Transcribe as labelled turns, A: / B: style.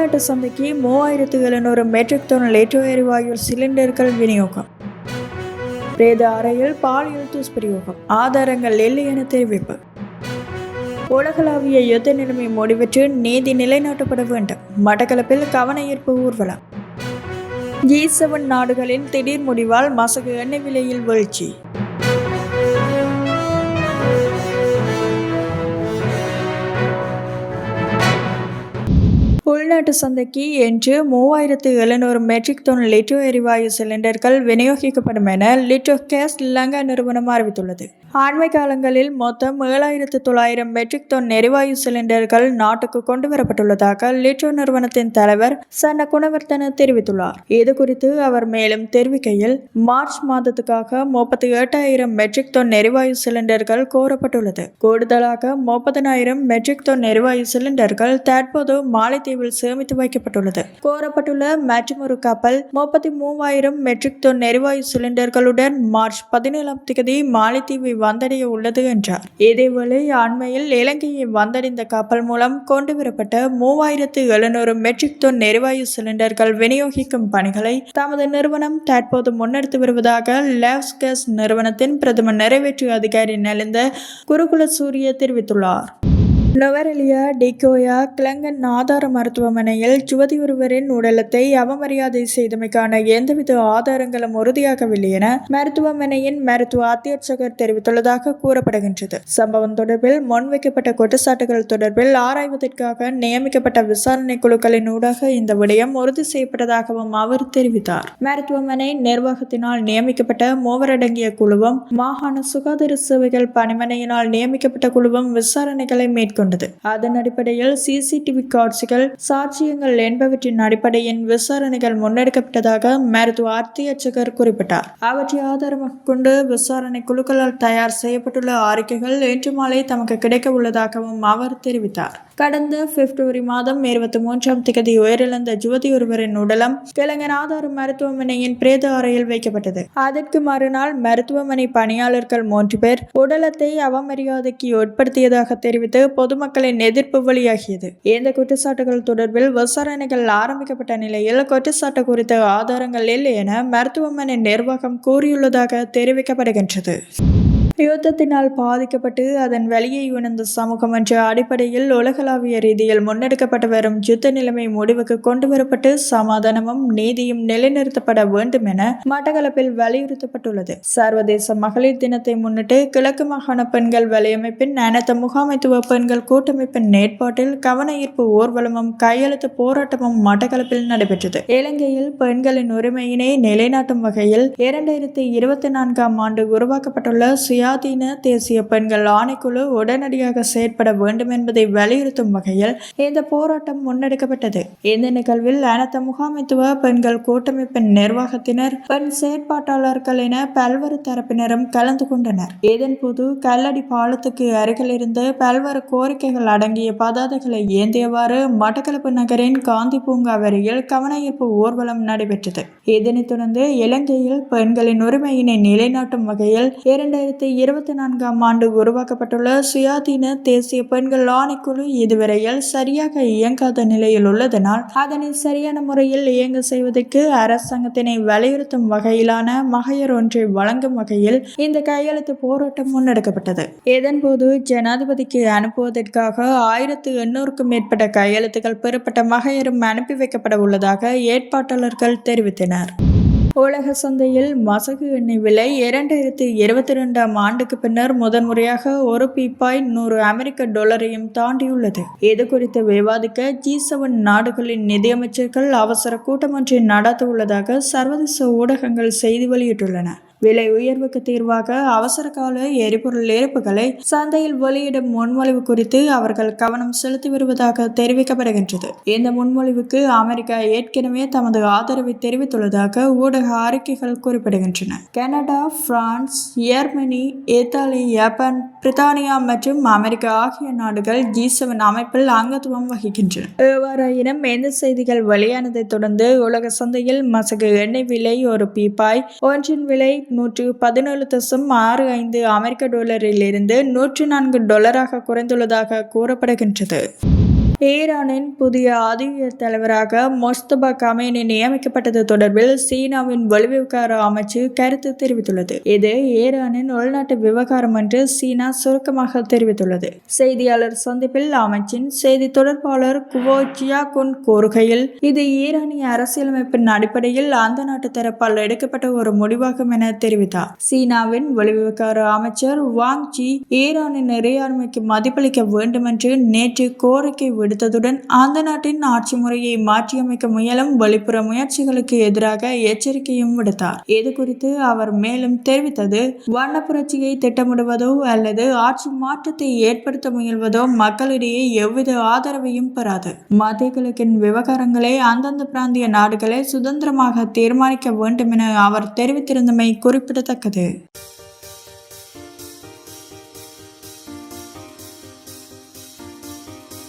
A: உள்நாட்டு சந்தைக்கு 3700 matric ton லிட்டோ எரிவாயு சிலிண்டர்கள் விநியோகம். பிரேத அறையில் பாலியல் துஷ்பிரயோகம், ஆதாரங்கள் இல்லை என தெரிவிப்பு. உலகளாவிய யுத்த நிலைமை முடிவற்று நீதி நிலைநாட்டப்பட வேண்டும். மட்டக்களப்பில் கவன ஈர்ப்பு ஊர்வலம். G7 நாடுகளின் திடீர் முடிவால் மசகு எண்ணெய் விலையில் வீழ்ச்சி. உள்நாட்டு சந்தைக்கு இன்று 3700 மெட்ரிக் டன் லிட்டோ எரிவாயு சிலிண்டர்கள் விநியோகிக்கப்படும் என லிட்டோ கேஸ் லங்கா நிறுவனம் அறிவித்துள்ளது. அண்மை காலங்களில் மொத்தம் 7900 மெட்ரிக் டன் எரிவாயு சிலிண்டர்கள் நாட்டுக்கு கொண்டு வரப்பட்டுள்ளதாக லிட்டோ நிறுவனத்தின் தலைவர் சன்ன குணவர்த்தன தெரிவித்துள்ளார். இதுகுறித்து அவர் மேலும் தெரிவிக்கையில், மார்ச் மாதத்துக்காக 38,000 மெட்ரிக் டன் எரிவாயு சிலிண்டர்கள் கோரப்பட்டுள்ளது. கூடுதலாக 30,000 மெட்ரிக் டன் எரிவாயு சிலிண்டர்கள் தற்போது மாலைத்தீவில் சேமித்து வைக்கப்பட்டுள்ளது. கோரப்பட்டுள்ள மற்றொரு கப்பல் 33,000 மெட்ரிக் டன் எரிவாயு சிலிண்டர்களுடன் மார்ச் 17 மாலைத்தீவை வந்தடைய உள்ளது என்றார். இதேவேளை அண்மையில் இலங்கையை வந்தடைந்த கப்பல் மூலம் கொண்டுவரப்பட்ட 3700 மெட்ரிக் டன் எரிவாயு சிலிண்டர்கள் விநியோகிக்கும் பணிகளை தமது நிறுவனம் தற்போது முன்னெடுத்து வருவதாக லேவ்ஸ் கேஸ் நிறுவனத்தின் பிரதம நிறைவேற்று அதிகாரி நலிந்த குருகுலசூரிய தெரிவித்துள்ளார். நுவரெலியா டிகோயா கிளங்கன் ஆதார மருத்துவமனையில் யுவதி ஒருவரின் உடலத்தை அவமரியாதை செய்தமைக்கான எந்தவித ஆதாரங்களும் உறுதியாகவில்லை என மருத்துவமனையின் மருத்துவ அத்தியட்சகர் தெரிவித்துள்ளதாக கூறப்படுகின்றது. சம்பவம் தொடர்பில் முன்வைக்கப்பட்ட குற்றச்சாட்டுகள் தொடர்பில் ஆராய்வதற்காக நியமிக்கப்பட்ட விசாரணை குழுக்களின் ஊடாக இந்த விடயம் உறுதி செய்யப்பட்டதாகவும் அவர் தெரிவித்தார். மருத்துவமனை நிர்வாகத்தினால் நியமிக்கப்பட்ட மூவரடங்கிய குழுவும் மாகாண சுகாதார சேவைகள் பணிமனையினால் நியமிக்கப்பட்ட குழுவும் விசாரணைகளை மேற்கொண்டது. அதன் அடிப்படையில் சிசிடிவி காட்சிகள், சாட்சியங்கள் என்பவற்றின் அடிப்படையில் விசாரணைகள் முன்னெடுக்கப்பட்டதாக மருத்துவ அத்தியட்சகர் குறிப்பிட்டார். அவற்றை ஆதாரமாக கொண்டு விசாரணை குழுக்களால் தயார் செய்யப்பட்டுள்ள அறிக்கைகள் இன்று மாலை தமக்கு கிடைக்க உள்ளதாகவும் அவர் தெரிவித்தார். கடந்த பிப்ரவரி மாதம் 23 உயிரிழந்த யுவதி ஒருவரின் உடலம் கிளங்கன் ஆதார மருத்துவமனையின் பிரேத அறையில் வைக்கப்பட்டது. அதற்கு மறுநாள் மருத்துவமனை பணியாளர்கள் 3 பேர் உடலத்தை அவமரியாதைக்கு உட்படுத்தியதாக தெரிவித்து பொதுமக்களின் எதிர்ப்பு வெளியாகியது. இந்த குற்றச்சாட்டுகள் தொடர்பில் விசாரணைகள் ஆரம்பிக்கப்பட்ட நிலையில் குற்றச்சாட்டு குறித்த ஆதாரங்கள் இல்லை என மருத்துவமனை நிர்வாகம் கூறியுள்ளதாக தெரிவிக்கப்படுகின்றது. யுத்தத்தினால் பாதிக்கப்பட்டு அதன் வலியை உணர்ந்த சமூகம் என்ற அடிப்படையில் உலகளாவிய ரீதியில் முன்னெடுக்கப்பட்டு வரும் யுத்த நிலைமை முடிவுக்கு கொண்டுவரப்பட்டு சமாதானமும் நீதியும் நிலைநிறுத்தப்பட வேண்டும் என மட்டக்களப்பில் வலியுறுத்தப்பட்டுள்ளது. சர்வதேச மகளிர் தினத்தை முன்னிட்டு கிழக்கு மாகாண பெண்கள் வலையமைப்பின் அனைத்து முகாமைத்துவ பெண்கள் கூட்டமைப்பின் ஏற்பாட்டில் கவன ஈர்ப்பு ஊர்வலமும் கையெழுத்து போராட்டமும் மட்டக்களப்பில் நடைபெற்றது. இலங்கையில் பெண்களின் உரிமையினை நிலைநாட்டும் வகையில் 2024 ஆண்டு உருவாக்கப்பட்டுள்ள சுயாதீன தேசிய பெண்கள் ஆணைக்குழு உடனடியாக செயற்பட வேண்டும் என்பதை வலியுறுத்தும் வகையில் இந்த போராட்டம் முன்னெடுக்கப்பட்டது. இந்த நிகழ்வில் அனைத்து முகாமைத்துவ பெண்கள் கூட்டமைப்பின் நிர்வாகத்தினர், பெண் செயற்பாட்டாளர்கள் என பல்வேறு தரப்பினரும் கலந்து கொண்டனர். இதன்போது கல்லடி பாலத்துக்கு அருகில் இருந்து பல்வேறு கோரிக்கைகள் அடங்கிய பதாதைகளை ஏந்தியவாறு மட்டக்களப்பு நகரின் காந்தி பூங்கா வரையில் கவன ஈர்ப்பு ஊர்வலம் நடைபெற்றது. இதனைத் தொடர்ந்து இலங்கையில் பெண்களின் உரிமையினை நிலைநாட்டும் வகையில் 2024 ஆண்டு உருவாக்கப்பட்டுள்ள சுயாதீன தேசிய பெண்கள் ஆணைக்குழு இதுவரையில் சரியாக இயங்காத நிலையில் உள்ளதனால் அதனை சரியான முறையில் இயங்க செய்வதற்கு அரசாங்கத்தினை வலியுறுத்தும் வகையிலான மகளிர் ஒன்றை வழங்கும் வகையில் இந்த கையெழுத்து போராட்டம் முன்னெடுக்கப்பட்டது. இதன்போது ஜனாதிபதிக்கு அனுப்புவதற்காக 1800க்கும் மேற்பட்ட கையெழுத்துக்கள் பெறப்பட்ட மகளிரும் அனுப்பி வைக்கப்பட உள்ளதாக ஏற்பாட்டாளர்கள் தெரிவித்தனர். உலக சந்தையில் மசகு எண்ணெய் விலை 2022 ஆண்டுக்கு பின்னர் முதன்முறையாக ஒரு பீப்பாய் $100 தாண்டியுள்ளது. இது குறித்து விவாதிக்க G7 நாடுகளின் நிதியமைச்சர்கள் அவசர கூட்டம் ஒன்றை நடத்த உள்ளதாக சர்வதேச ஊடகங்கள் செய்தி வெளியிட்டுள்ளன. விலை உயர்வுக்கு தீர்வாக அவசர கால எரிபொருள் இருப்புகளை சந்தையில் வெளியிடும் முன்மொழிவு குறித்து அவர்கள் கவனம் செலுத்தி வருவதாக தெரிவிக்கப்படுகின்றது. இந்த முன்மொழிவுக்கு அமெரிக்கா ஏற்கனவே தமது ஆதரவை தெரிவித்துள்ளதாக ஊடக அறிக்கைகள் குறிப்பிடுகின்றன. Canada, France, Germany, Italy, Japan, பிரித்தானியா மற்றும் அமெரிக்கா ஆகிய நாடுகள் G7 அமைப்பில் அங்கத்துவம் வகிக்கின்றன. எவ்வாறாயினும் இந்த செய்திகள் வெளியானதை தொடர்ந்து உலக சந்தையில் மசகு எண்ணெய் விலை ஒரு பீப்பாய் ஒன்றின் விலை $117.65 அமெரிக்க டாலரில் இருந்து $104 குறைந்துள்ளதாக கூறப்படுகின்றது. ஈரானின் புதிய அதிபர் தலைவராக மொஸ்தபா கமேனி நியமிக்கப்பட்டது தொடர்பில் சீனாவின் வெளிவிவகார அமைச்சு கருத்து தெரிவித்துள்ளது. இது ஈரானின் உள்நாட்டு விவகாரம் என்று சீனா சுருக்கமாக தெரிவித்துள்ளது. செய்தியாளர் சந்திப்பில் அமைச்சின் செய்தி தொடர்பாளர் குவோ ஜியாகுன் கூறுகையில், இது ஈரானிய அரசியலமைப்பின் அடிப்படையில் அந்த நாட்டு தரப்பால் எடுக்கப்பட்ட ஒரு முடிவாகும் என தெரிவித்தார். சீனாவின் வெளிவிவகார அமைச்சர் வாங் ஜி ஈரானின் இறையாண்மைக்கு மதிப்பளிக்க வேண்டும் என்று நேற்று கோரிக்கை விடுத்ததுடன் அந்த நாட்டின் ஆட்சி முறையை மாற்றியமைக்க முயலும் வெளிப்புற முயற்சிகளுக்கு எதிராக எச்சரிக்கையும் விடுத்தார். இது குறித்து அவர் மேலும் தெரிவித்தது, வண்ண புரட்சியை திட்டமிடுவதோ அல்லது ஆட்சி மாற்றத்தை ஏற்படுத்த முயல்வதோ மக்களிடையே எவ்வித ஆதரவையும் பெறாது. மத்திய கிழக்கின் விவகாரங்களை அந்தந்த பிராந்திய நாடுகளே சுதந்திரமாக தீர்மானிக்க வேண்டும் என அவர் தெரிவித்திருந்தமை குறிப்பிடத்தக்கது.